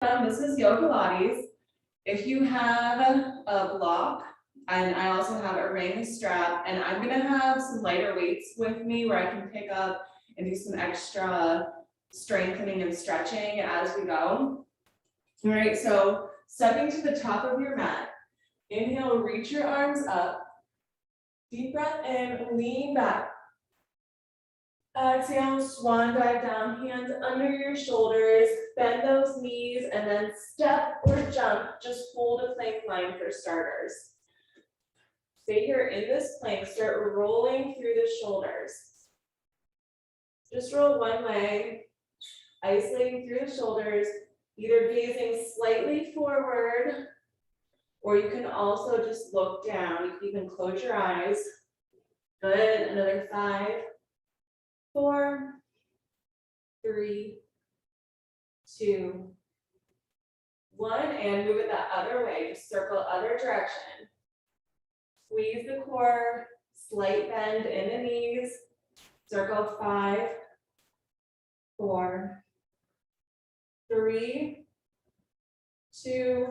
This is Yogalates. If you have a block, and I also have a ring strap, and I'm gonna have some lighter weights with me where I can pick up and do some extra strengthening and stretching as we go. All right, so stepping to the top of your mat, inhale, reach your arms up. Deep breath in, lean back. Exhale, swan dive down, hands under your shoulders, bend those knees, and then step or jump. Just hold a plank line for starters. Stay here in this plank, start rolling through the shoulders. Just roll one leg, isolating through the shoulders, either gazing slightly forward, or you can also just look down. You can even close your eyes. Good, another 5, 4, 3, 2, 1, and move it the other way. Just circle other direction. Squeeze the core, slight bend in the knees. Circle 5, 4, 3, 2,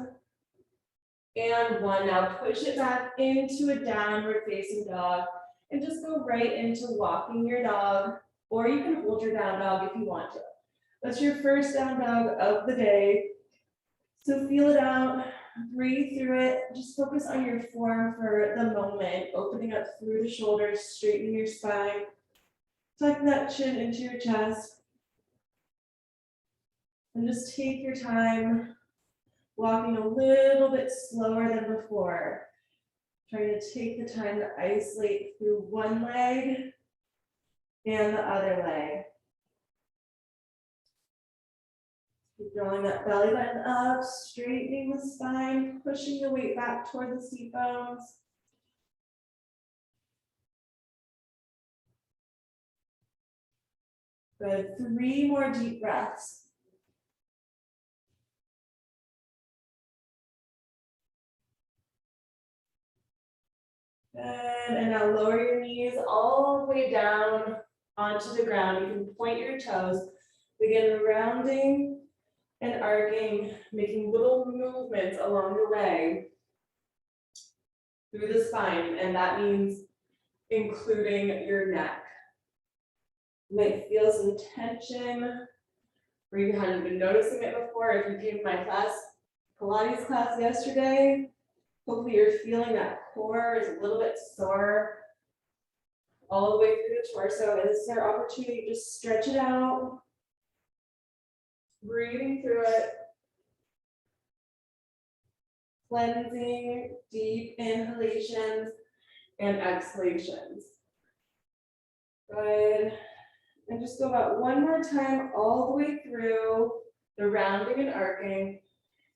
and 1. Now push it back into a downward facing dog and just go right into walking your dog, or you can hold your down dog if you want to. That's your first down dog of the day. So feel it out, breathe through it, just focus on your form for the moment, opening up through the shoulders, straightening your spine, tuck that chin into your chest, and just take your time, walking a little bit slower than before. Trying to take the time to isolate through one leg and the other leg. Keep drawing that belly button up, straightening the spine, pushing the weight back toward the seat bones. Good, 3 more deep breaths. Good, and now lower your knees all the way down onto the ground. You can point your toes, begin rounding and arcing, making little movements along the way through the spine, and that means including your neck. You might feel some tension where you hadn't been noticing it before. If you came to my Pilates class yesterday, hopefully you're feeling that core is a little bit sore all the way through the torso. And this is our opportunity to just stretch it out, breathing through it, cleansing, deep inhalations and exhalations. Good. And just go about 1 more time all the way through the rounding and arcing.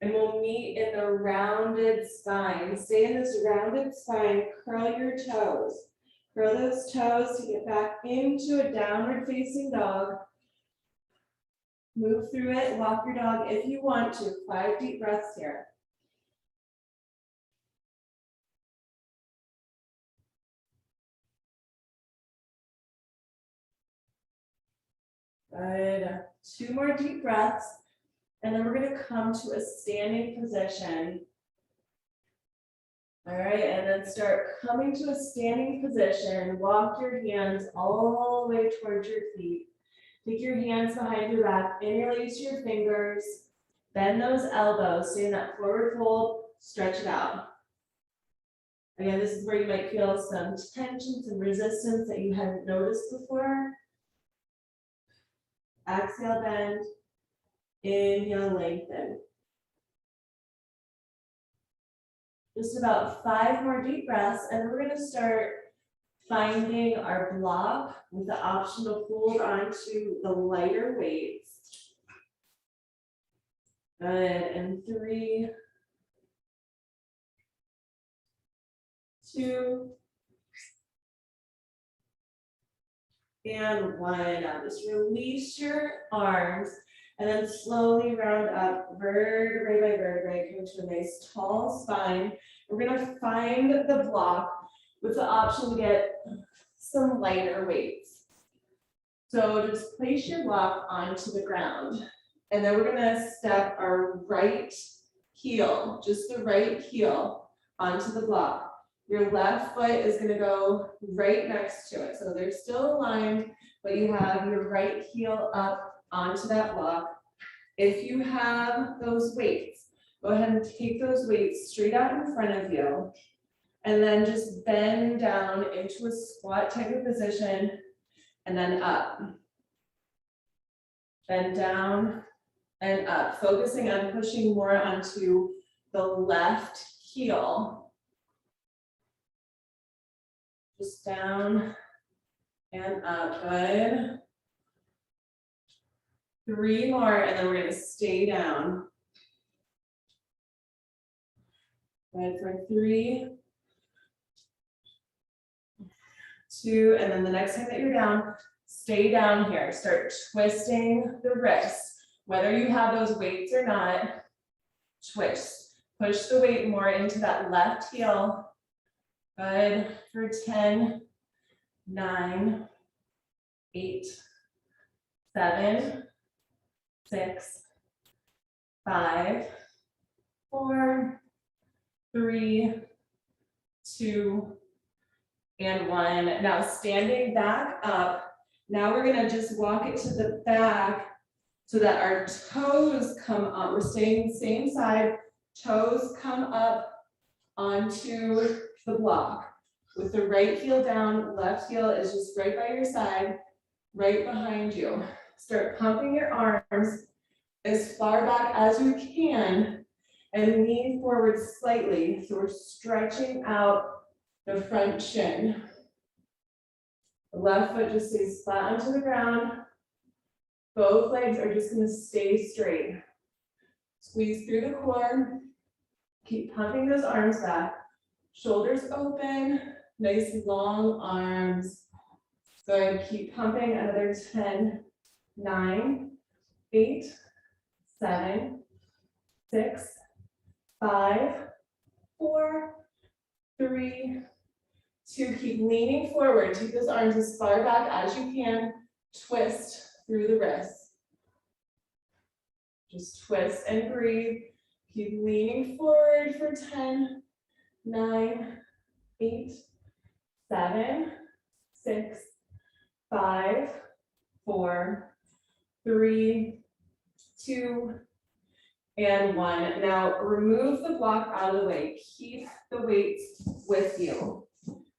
And we'll meet in the rounded spine. Stay in this rounded spine, curl your toes. Curl those toes to get back into a downward facing dog. Move through it, walk your dog if you want to. 5 deep breaths here. Good, 2 more deep breaths. And then we're going to come to a standing position. All right, and then start coming to a standing position. Walk your hands all the way towards your feet. Take your hands behind your back, interlace your fingers, bend those elbows, stay in that forward fold, stretch it out. Again, this is where you might feel some tension, some resistance that you hadn't noticed before. Exhale, bend. Inhale, lengthen. Just about 5 more deep breaths, and we're going to start finding our block with the option to hold onto the lighter weights. Good, and 3, 2, and 1. Now just release your arms. And then slowly round up vertebrae by vertebrae, come to a nice tall spine. We're going to find the block with the option to get some lighter weights. So just place your block onto the ground And then we're gonna step our right heel, just the right heel onto the block. Your left foot is gonna go right next to it. So they're still aligned, but you have your right heel up onto that block. If you have those weights, go ahead and take those weights straight out in front of you. And then just bend down into a squat type of position and then up. Bend down and up, focusing on pushing more onto the left heel. Just down and up, good. 3 more, and then we're gonna stay down. Good for 3, 2, and then the next time that you're down, stay down here. Start twisting the wrists. Whether you have those weights or not, twist. Push the weight more into that left heel. Good for 10, 9, 8, 7, 6, 5, 4, 3, 2, and 1. Now standing back up, now we're gonna just walk it to the back so that our toes come up. We're staying same side, toes come up onto the block. With the right heel down, left heel is just right by your side, right behind you. Start pumping your arms as far back as you can and lean forward slightly. So we're stretching out the front shin. The left foot just stays flat onto the ground. Both legs are just gonna stay straight. Squeeze through the core. Keep pumping those arms back. Shoulders open, nice long arms. Good, keep pumping, another 10, 9, 8, 7, 6, 5, 4, 3, 2, keep leaning forward. Take those arms as far back as you can. Twist through the wrists. Just twist and breathe. Keep leaning forward for 10, 9, 8, 7, 6, 5, 4, 3, 2, and 1. Now remove the block out of the way. Keep the weights with you.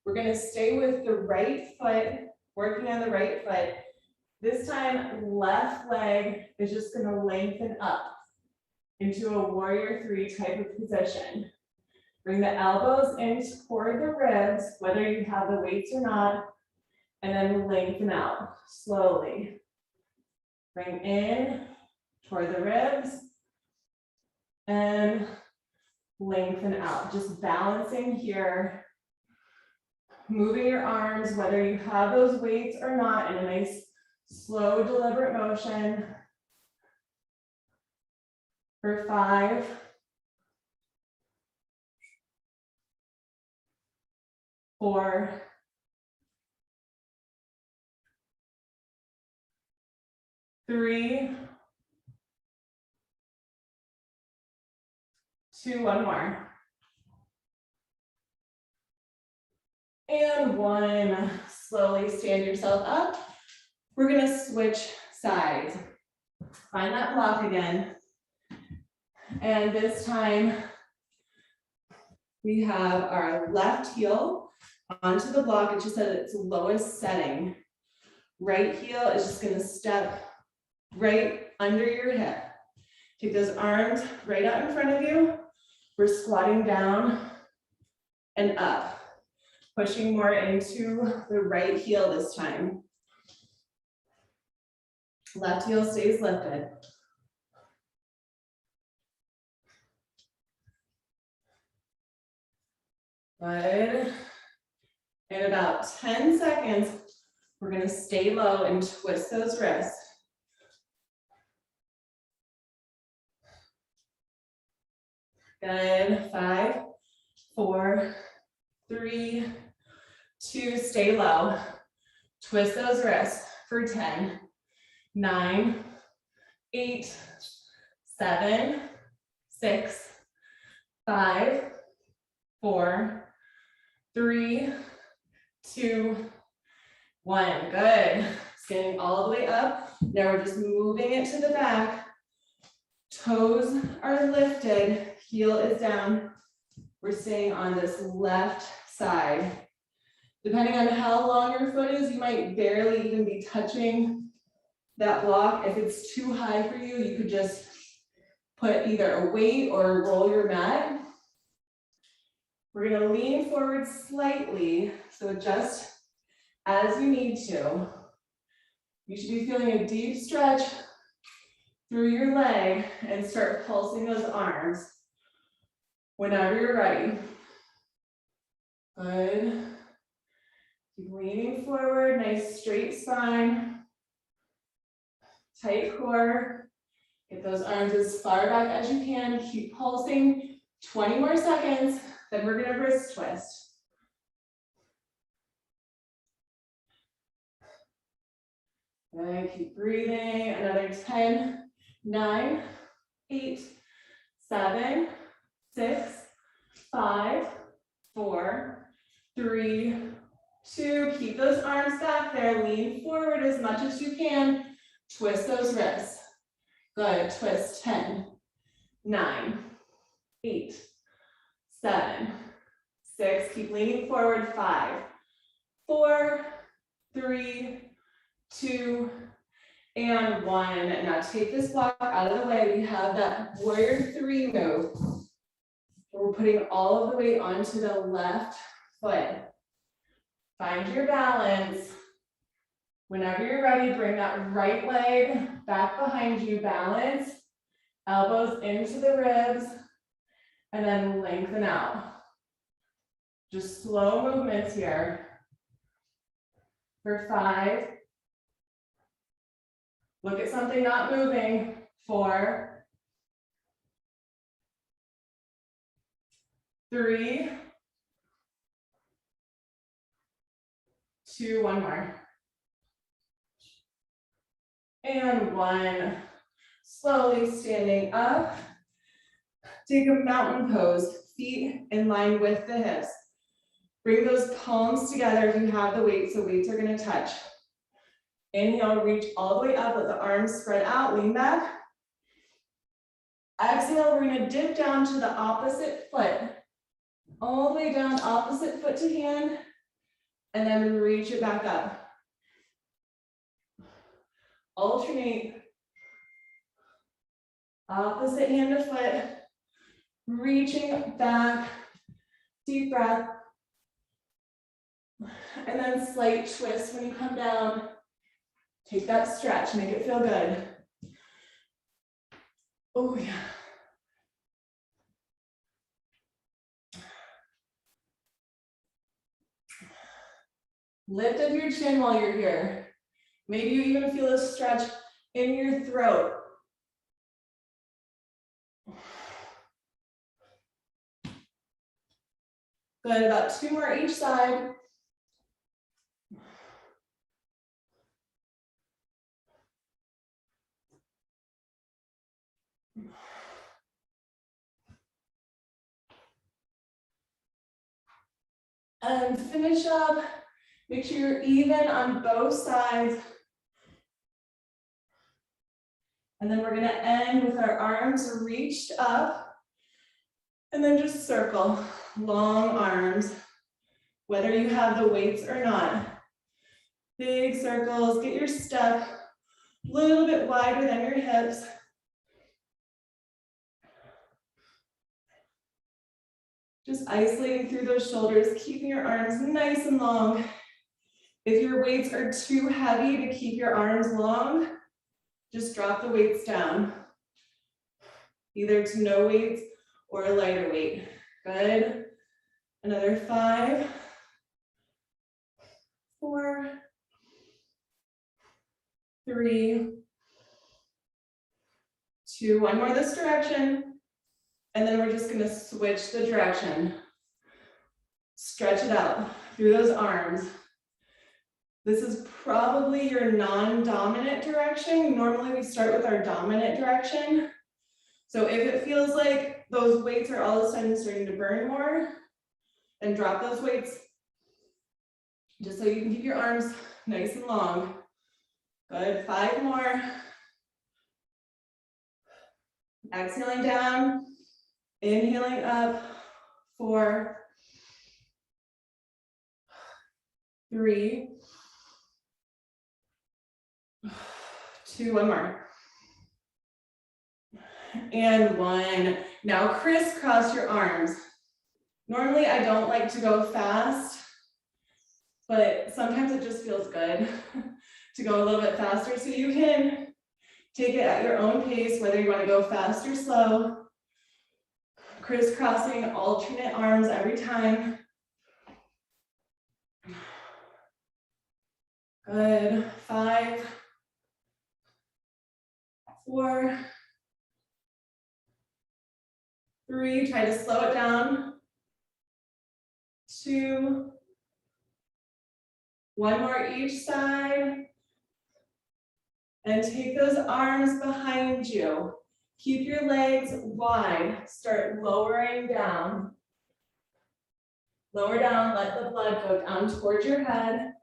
We're going to stay with the right foot, working on the right foot. This time, left leg is just going to lengthen up into a warrior 3 type of position. Bring the elbows in toward the ribs, whether you have the weights or not, and then lengthen out slowly. Bring in toward the ribs and lengthen out. Just balancing here, moving your arms, whether you have those weights or not, in a nice, slow, deliberate motion. For 5, 4, 3, 2, 1 more. And 1, slowly stand yourself up. We're gonna switch sides. Find that block again. And this time, we have our left heel onto the block. It's just at its lowest setting. Right heel is just gonna step right under your hip. Take those arms right out in front of you. We're squatting down and up, pushing more into the right heel this time. Left heel stays lifted. Good. In about 10 seconds, we're going to stay low and twist those wrists. Good. 5, 4, 3, 2, stay low. Twist those wrists for 10, 9, 8, 7, 6, 5, 4, 3, 2, 1. Good. Standing all the way up. Now we're just moving it to the back. Toes are lifted, heel is down. We're staying on this left side. Depending on how long your foot is, you might barely even be touching that block. If it's too high for you, you could just put either a weight or roll your mat. We're gonna lean forward slightly, so just as you need to. You should be feeling a deep stretch through your leg and start pulsing those arms whenever you're ready. Good. Keep leaning forward, nice straight spine, tight core. Get those arms as far back as you can. Keep pulsing. 20 more seconds, then we're gonna wrist twist. Good, keep breathing. Another 10, 9, 8, 7, 6, 5, 4, 3, 2. Keep those arms back there. Lean forward as much as you can. Twist those wrists. Good. Twist. 10, 9, 8, 7, 6. Keep leaning forward. 5, 4, 3, 2, and 1. Now take this block out of the way. We have that warrior 3 move. We're putting all of the weight onto the left foot. Find your balance. Whenever you're ready, bring that right leg back behind you, balance, elbows into the ribs, and then lengthen out. Just slow movements here. For 5, look at something not moving. 4, 3, 2, 1 more. And 1. Slowly standing up. Take a mountain pose, feet in line with the hips. Bring those palms together if you have the weights. The weights are going to touch. Inhale, reach all the way up, let the arms spread out, lean back. Exhale, we're going to dip down to the opposite foot. All the way down, opposite foot to hand, and then reach it back up. Alternate. Opposite hand to foot, reaching back, deep breath. And then slight twist when you come down. Take that stretch, make it feel good. Oh yeah. Lift up your chin while you're here. Maybe you even feel a stretch in your throat. Good, about 2 more each side. And finish up. Make sure you're even on both sides. And then we're gonna end with our arms reached up. And then just circle, long arms, whether you have the weights or not. Big circles, get your step a little bit wider than your hips. Just isolating through those shoulders, keeping your arms nice and long. If your weights are too heavy to keep your arms long, just drop the weights down, either to no weights or a lighter weight. Good. Another 5, 4, 3, 2, 1 more this direction. And then we're just gonna switch the direction. Stretch it out through those arms. This is probably your non-dominant direction. Normally we start with our dominant direction. So if it feels like those weights are all of a sudden starting to burn more, then drop those weights just so you can keep your arms nice and long. Good, 5 more. Exhaling down, inhaling up, 4, 3, 2, 1 more. And 1. Now crisscross your arms. Normally I don't like to go fast, but sometimes it just feels good to go a little bit faster. So you can take it at your own pace, whether you want to go fast or slow. Crisscrossing alternate arms every time. Good. 5, 4, 3, try to slow it down. 2, 1 more each side. And take those arms behind you. Keep your legs wide. Start lowering down. Lower down, let the blood go down towards your head.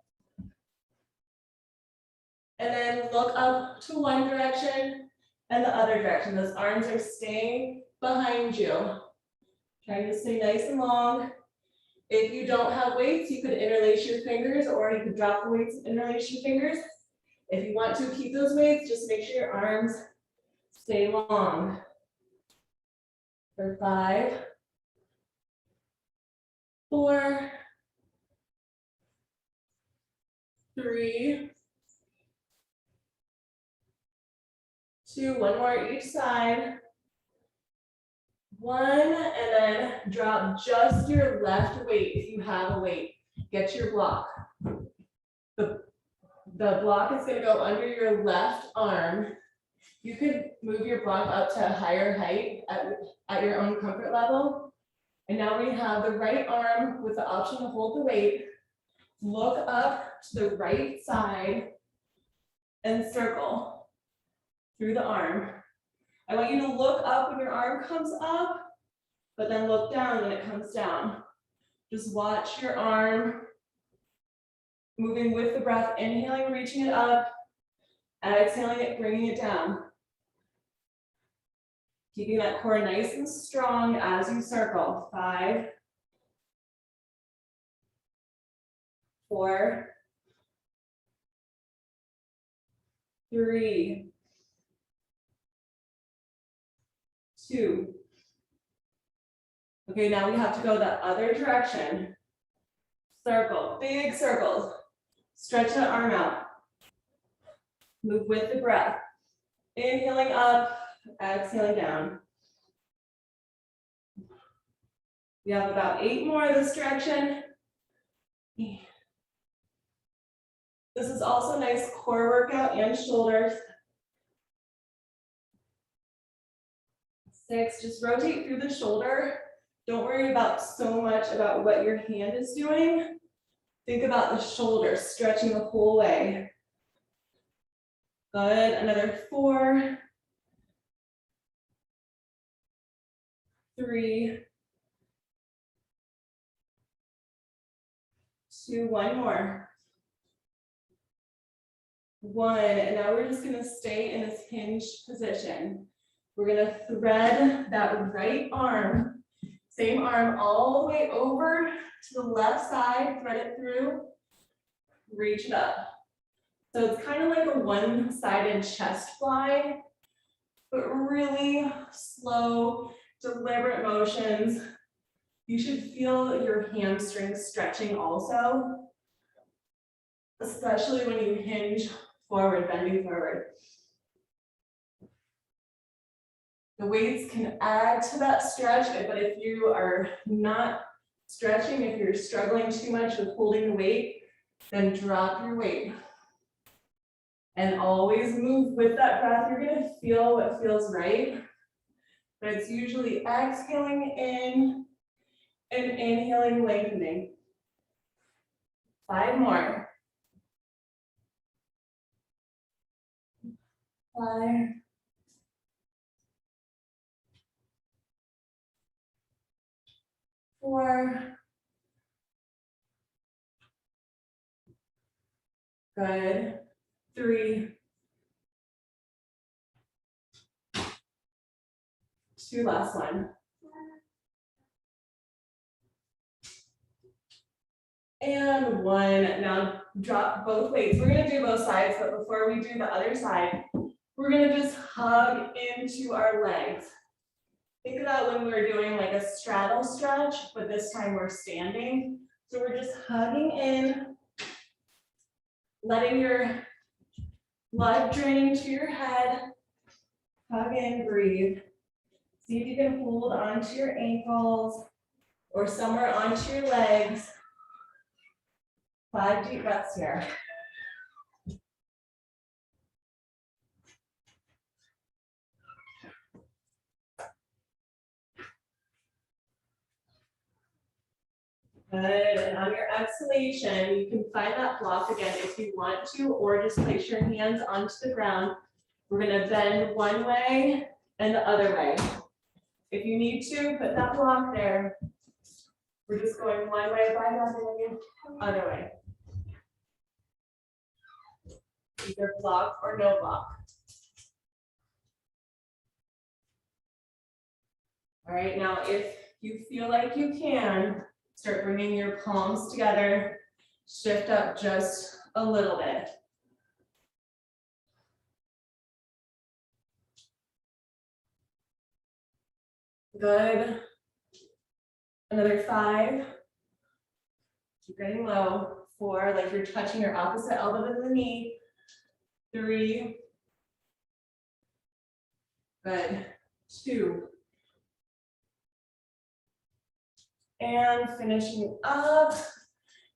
And then look up to one direction and the other direction. Those arms are staying behind you. Trying to stay nice and long. If you don't have weights, you could interlace your fingers, or you could drop the weights and interlace your fingers. If you want to keep those weights, just make sure your arms stay long. For 5, 4, 3, 2, 1 more each side. 1, and then drop just your left weight if you have a weight. Get your block. The block is going to go under your left arm. You could move your block up to a higher height at your own comfort level. And now we have the right arm with the option to hold the weight. Look up to the right side and circle through the arm. I want you to look up when your arm comes up, but then look down when it comes down. Just watch your arm moving with the breath, inhaling, reaching it up, exhaling it, bringing it down. Keeping that core nice and strong as you circle. 5, 4, 3, 2. Okay, now we have to go the other direction. Circle, big circles. Stretch that arm out. Move with the breath. Inhaling up, exhaling down. We have about 8 more this direction. This is also a nice core workout and shoulders. 6, just rotate through the shoulder. Don't worry about so much about what your hand is doing. Think about the shoulder stretching the whole way. Good, another 4, 3, 2, 1 more. 1, and now we're just gonna stay in this hinged position. We're gonna thread that right arm, same arm all the way over to the left side, thread it through, reach it up. So it's kind of like a one-sided chest fly, but really slow, deliberate motions. You should feel your hamstrings stretching also, especially when you hinge forward, bending forward. The weights can add to that stretch, but if you are not stretching, if you're struggling too much with holding the weight, then drop your weight. And always move with that breath. You're gonna feel what feels right, but it's usually exhaling in and inhaling, lengthening. 5 more. 5, 4, good, 3, 2, last one. And 1, now drop both weights. We're gonna do both sides, but before we do the other side, we're gonna just hug into our legs. Think about when we were doing like a straddle stretch, but this time we're standing. So we're just hugging in, letting your blood drain to your head. Hug in, breathe. See if you can hold onto your ankles or somewhere onto your legs. 5 deep breaths here. Good, and on your exhalation, you can find that block again if you want to, or just place your hands onto the ground. We're gonna bend one way and the other way. If you need to, put that block there. We're just going one way by the other way. Either block or no block. All right, now if you feel like you can, start bringing your palms together, shift up just a little bit. Good. Another 5. Keep getting low. 4, like you're touching your opposite elbow to the knee. 3. Good. 2. And finishing up,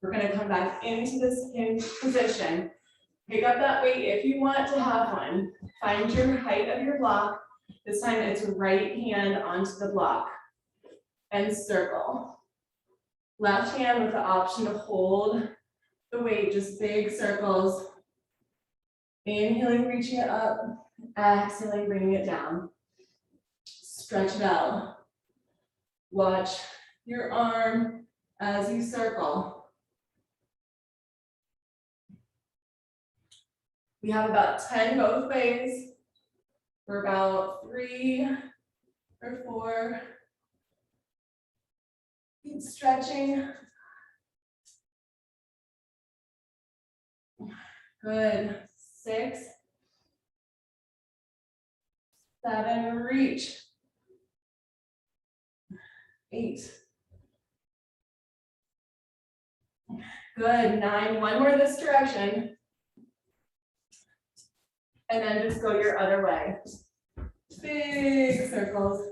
we're gonna come back into this hinge position. Pick up that weight if you want to have one. Find your height of your block. This time it's right hand onto the block. And circle. Left hand with the option to hold the weight, just big circles. Inhaling, reaching it up. Exhaling, bringing it down. Stretch it out. Watch your arm as you circle. We have about 10 both ways. For about 3 or 4. Keep stretching. Good. 6, 7, reach. 8. Good. 9, one more this direction. And then just go your other way. Big circles.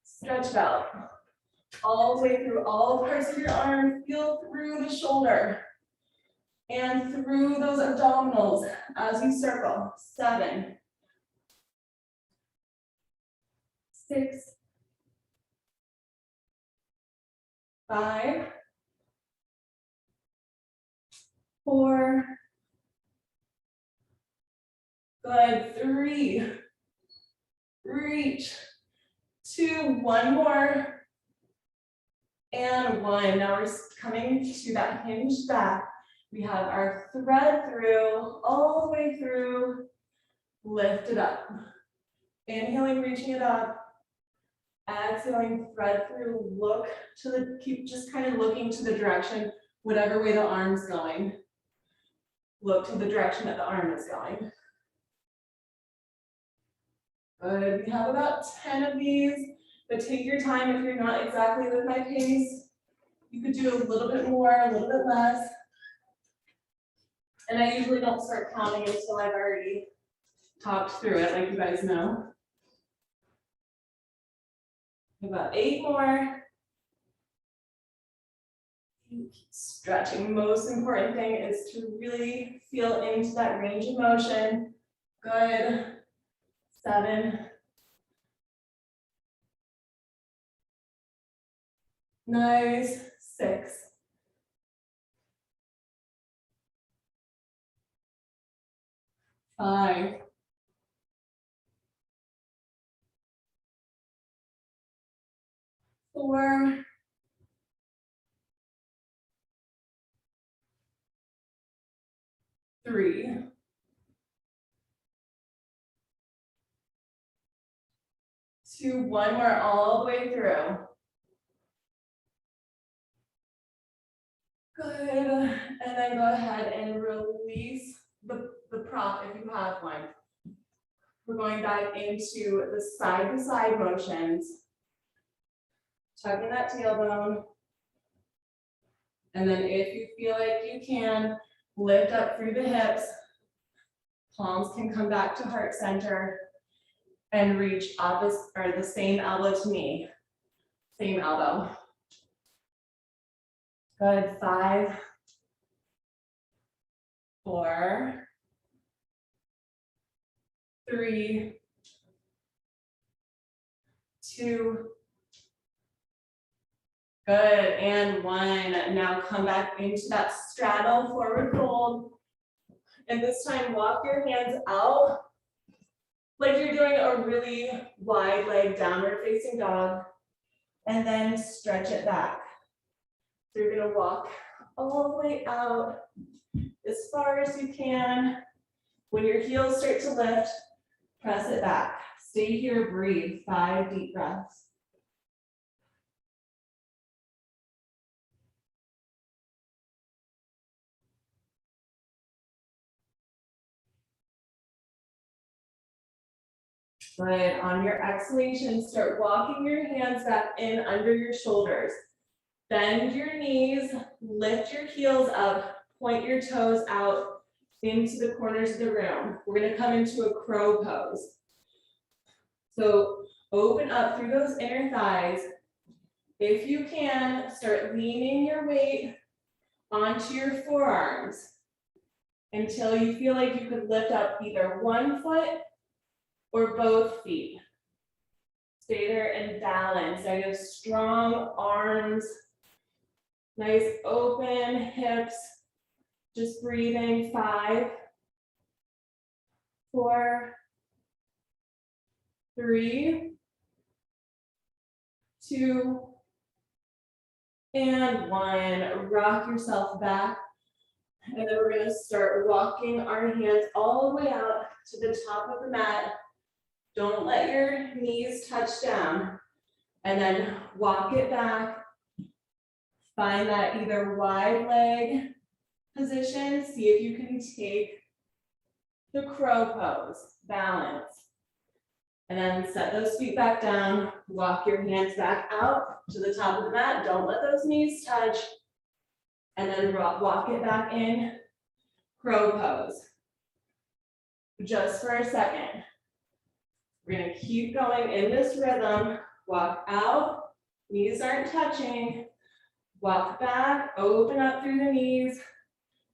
Stretch it out. All the way through all parts of your arm. Feel through the shoulder. And through those abdominals as you circle. 7, 6, 5, 4, good, 3, reach, 2, one more, and 1. Now we're coming to that hinge back. We have our thread through, all the way through, lift it up. Inhaling, reaching it up. Exhaling, thread through, look to the, keep just kind of looking to the direction, whatever way the arm's going. Look to the direction that the arm is going. Good, we have about 10 of these, but take your time if you're not exactly with my pace. You could do a little bit more, a little bit less. And I usually don't start counting until I've already talked through it, like you guys know. About 8 more. Keep stretching. Most important thing is to really feel into that range of motion. Good. 7. 9. 6. 5, 4, 3, 2, one more all the way through. Good, and then go ahead and release the prop if you have one. We're going back into the side-to-side motions. Tucking that tailbone. And then if you feel like you can, lift up through the hips. Palms can come back to heart center and reach opposite or the same elbow to knee. Same elbow. Good, 5, 4, 3, 2, good, and 1. Now come back into that straddle forward fold. And this time walk your hands out like you're doing a really wide leg downward facing dog. And then stretch it back. So you're gonna walk all the way out as far as you can. When your heels start to lift, press it back. Stay here, breathe, 5 deep breaths. Good, on your exhalation, start walking your hands back in under your shoulders. Bend your knees, lift your heels up, point your toes out into the corners of the room. We're gonna come into a crow pose. So open up through those inner thighs. If you can, start leaning your weight onto your forearms until you feel like you could lift up either one foot or both feet. Stay there and balance. Now you have strong arms, nice open hips. Just breathing, 5, 4, 3, 2, and 1. Rock yourself back. And then we're gonna start walking our hands all the way out to the top of the mat. Don't let your knees touch down. And then walk it back. Find that either wide leg position. See if you can take the crow pose, balance. And then set those feet back down. Walk your hands back out to the top of the mat. Don't let those knees touch. And then walk it back in, crow pose. Just for a second. We're gonna keep going in this rhythm. Walk out, knees aren't touching. Walk back, open up through the knees.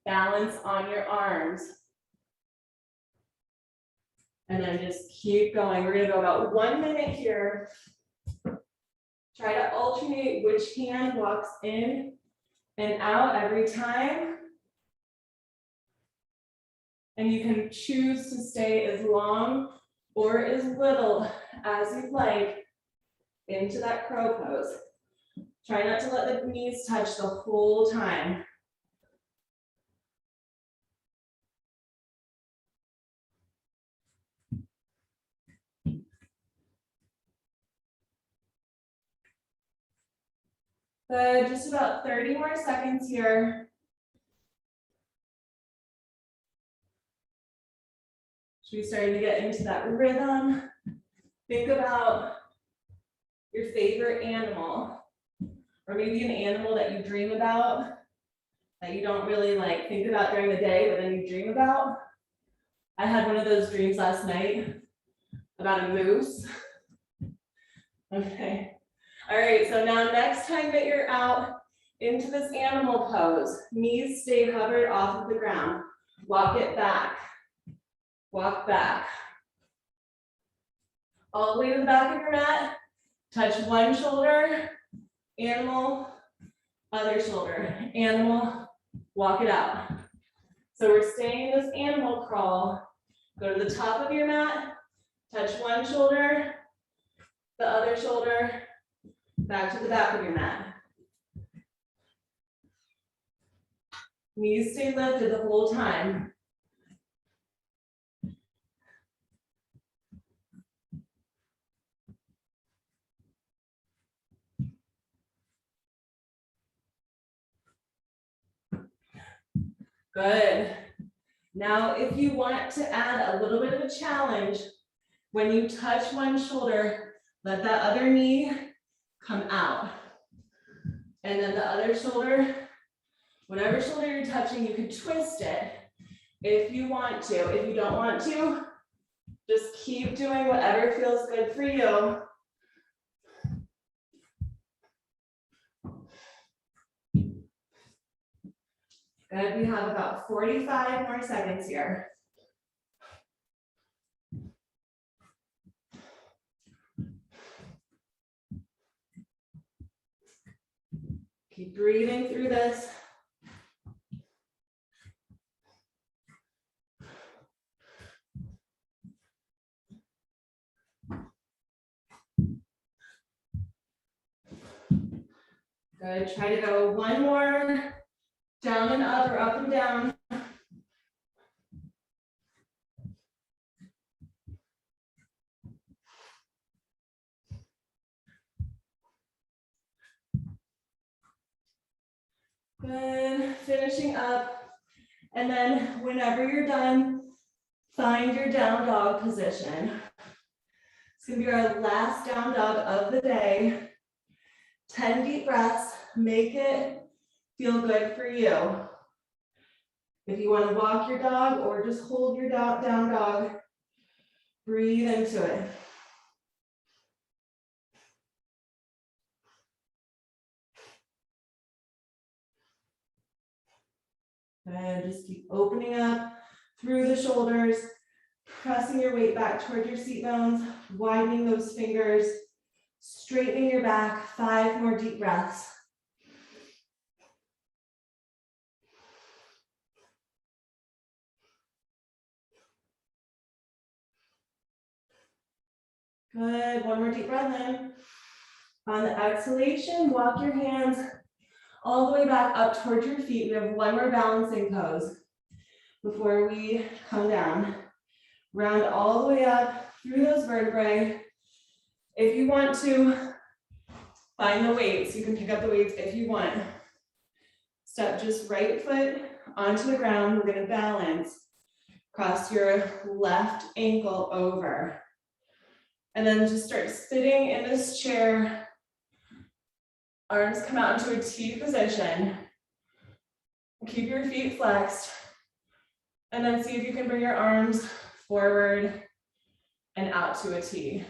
Balance on your arms. And then just keep going. We're gonna go about 1 minute here. Try to alternate which hand walks in and out every time. And you can choose to stay as long or as little as you'd like into that crow pose. Try not to let the knees touch the whole time. Good, just about 30 more seconds here. Should we start to get into that rhythm? Think about your favorite animal, or maybe an animal that you dream about, that you don't really like think about during the day, but then you dream about. I had one of those dreams last night about a moose. Okay. All right, so now next time that you're out into this animal pose, knees stay hovered off of the ground. Walk it back. Walk back. All the way to the back of your mat. Touch one shoulder, animal, other shoulder, animal, walk it out. So we're staying in this animal crawl. Go to the top of your mat, touch one shoulder, the other shoulder, back to the back of your mat. Knees stay lifted the whole time. Good. Now, if you want to add a little bit of a challenge, when you touch one shoulder, let that other knee come out. And then the other shoulder, whatever shoulder you're touching, you can twist it if you want to. If you don't want to, just keep doing whatever feels good for you. Good, we have about 45 more seconds here. Keep breathing through this. Good, try to go one more, down and up or up and down. Good, finishing up. And then whenever you're done, find your down dog position. It's gonna be our last down dog of the day. 10 deep breaths, make it feel good for you. If you want to walk your dog or just hold your down dog, breathe into it. And just keep opening up through the shoulders, pressing your weight back toward your seat bones, widening those fingers, straightening your back. 5 more deep breaths. Good, one more deep breath in. On the exhalation, walk your hands all the way back up towards your feet. We have one more balancing pose before we come down. Round all the way up through those vertebrae. If you want to find the weights, you can pick up the weights if you want. Step just right foot onto the ground. We're gonna balance. Cross your left ankle over. And then just start sitting in this chair. Arms come out into a T position. Keep your feet flexed. And then see if you can bring your arms forward and out to a T.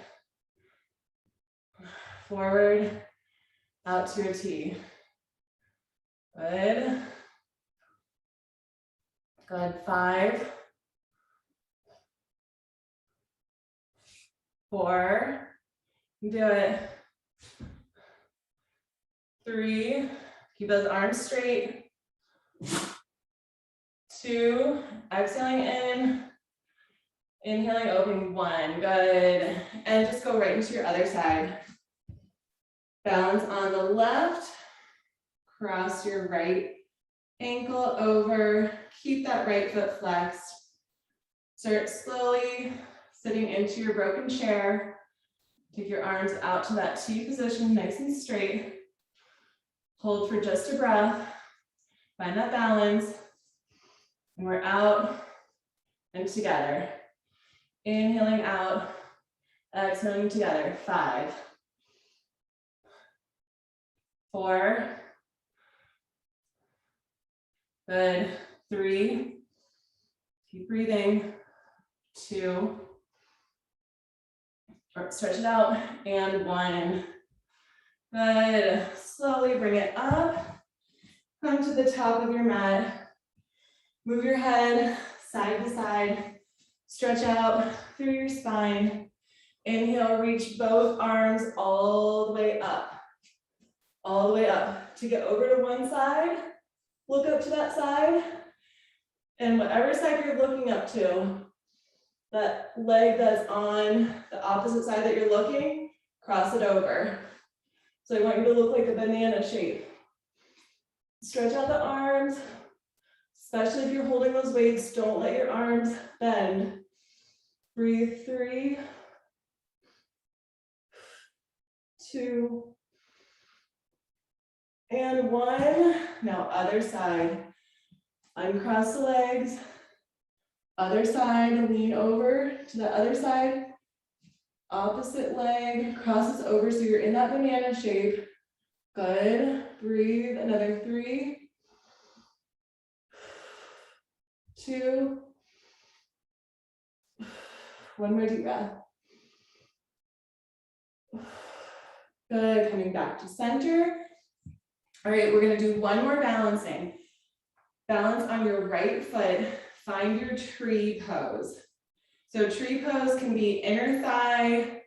Forward, out to a T. Good. Good, 5. 4, do it. 3, keep those arms straight. 2, exhaling in, inhaling, opening. 1, good. And just go right into your other side. Balance on the left, cross your right ankle over, keep that right foot flexed. Start slowly sitting into your broken chair. Take your arms out to that T position, nice and straight. Hold for just a breath. Find that balance. And we're out and together. Inhaling out, exhaling together. 5, 4, good. 3, keep breathing. 2, or stretch it out, and 1. Good. Slowly bring it up. Come to the top of your mat. Move your head side to side. Stretch out through your spine. Inhale, reach both arms all the way up. All the way up. To get over to one side, look up to that side. And whatever side you're looking up to, that leg that's on the opposite side that you're looking, cross it over. So I want you to look like a banana shape. Stretch out the arms, especially if you're holding those weights, don't let your arms bend. Breathe, 3, 2, and 1. Now other side. Uncross the legs. Other side, lean over to the other side. Opposite leg crosses over, so you're in that banana shape. Good. Breathe, another 3, 2. One more deep breath. Good, coming back to center. All right, we're gonna do one more balancing. Balance on your right foot, find your tree pose. So tree pose can be inner thigh,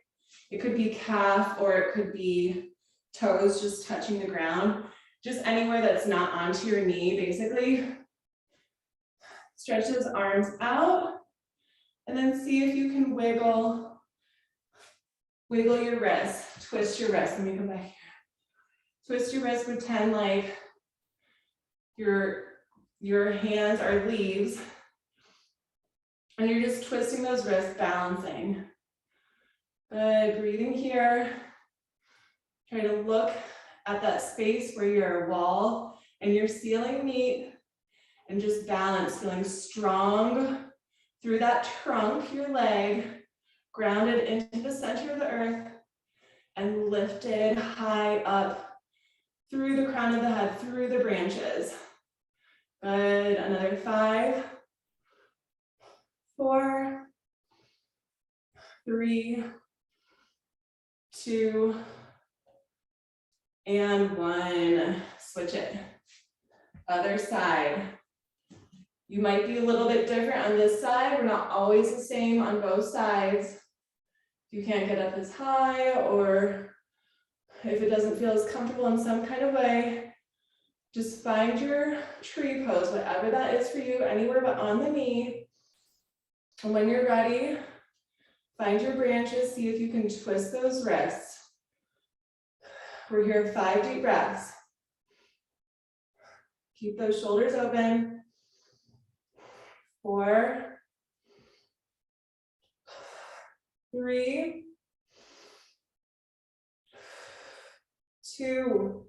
it could be calf, or it could be toes just touching the ground. Just anywhere that's not onto your knee, basically. Stretch those arms out, and then see if you can wiggle your wrist, twist your wrist. Let me come back here. Twist your wrist, pretend like your hands are leaves, and you're just twisting those wrists, balancing. Good, breathing here. Try to look at that space where your wall and your ceiling meet, and just balance, feeling strong through that trunk, your leg, grounded into the center of the earth, and lifted high up through the crown of the head, through the branches. Good, another 5, 4, 3, 2, and 1. Switch it. Other side. You might be a little bit different on this side. We're not always the same on both sides. You can't get up as high, or if it doesn't feel as comfortable in some kind of way, just find your tree pose, whatever that is for you, anywhere but on the knee. And when you're ready, find your branches, see if you can twist those wrists. We're here 5 deep breaths. Keep those shoulders open. 4, 3, 2,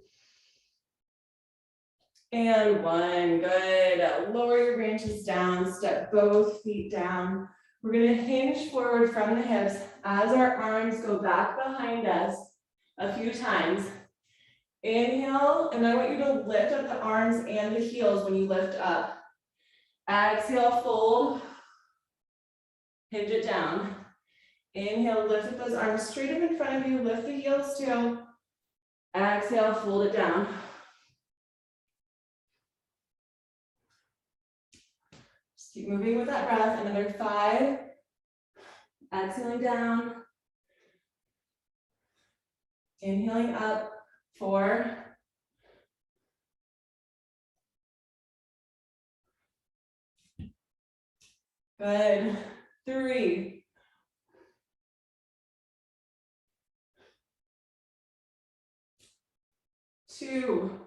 and 1. Good. Lower your branches down, step both feet down. We're going to hinge forward from the hips as our arms go back behind us a few times. Inhale, and I want you to lift up the arms and the heels when you lift up. Exhale, fold, hinge it down. Inhale, lift up those arms straight up in front of you, lift the heels too. Exhale, fold it down. Just keep moving with that breath. Another 5. Exhaling down. Inhaling up. 4. Good. 3. 2.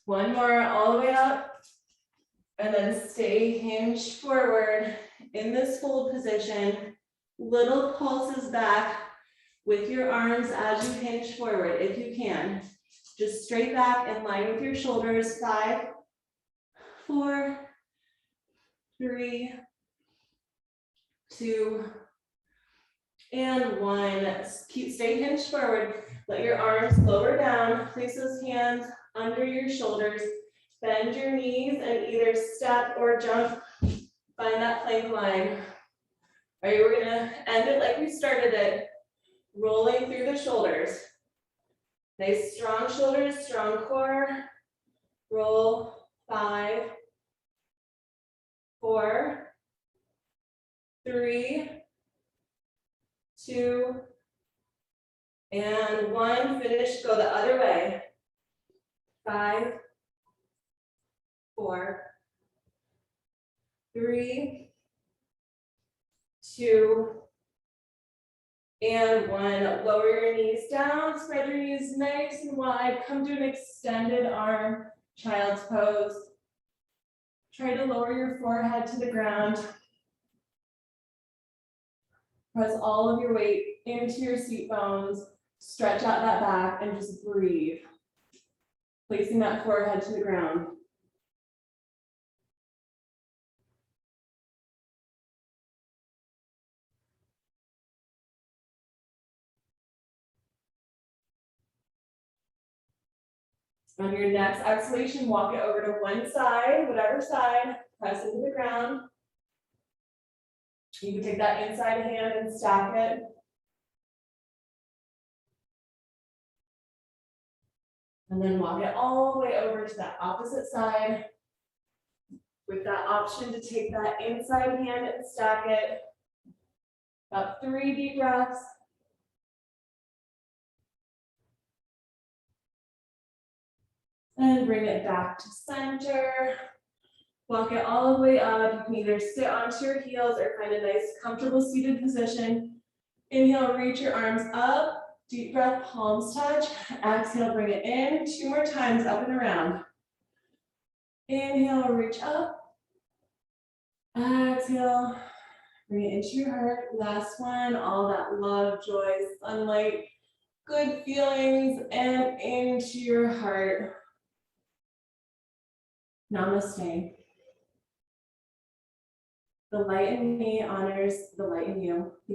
1 more, all the way up. And then stay hinged forward in this fold position. Little pulses back with your arms as you hinge forward, if you can. Just straight back in line with your shoulders. 5, 4, 3, 2, and 1. Stay hinged forward. Let your arms lower down. Place those hands under your shoulders. Bend your knees and either step or jump. Find that plank line. All right, we're gonna end it like we started it. Rolling through the shoulders. Nice strong shoulders, strong core. Roll. 5, 4, 3, 2, and 1. Finish, go the other way. 5, 4, 3, 2, and 1. Lower your knees down, spread your knees nice and wide. Come to an extended arm, child's pose. Try to lower your forehead to the ground. Press all of your weight into your seat bones. Stretch out that back and just breathe. Placing that forehead to the ground. On your next exhalation, walk it over to one side, whatever side, press into the ground. You can take that inside hand and stack it. And then walk it all the way over to that opposite side. With that option to take that inside hand and stack it. About 3 deep breaths. And bring it back to center. Walk it all the way up. You can either sit onto your heels or find a nice comfortable seated position. Inhale, reach your arms up. Deep breath, palms touch. Exhale, bring it in. 2 more times, up and around. Inhale, reach up. Exhale, bring it into your heart. Last one, all that love, joy, sunlight, good feelings, and into your heart. Namaste. The light in me honors the light in you.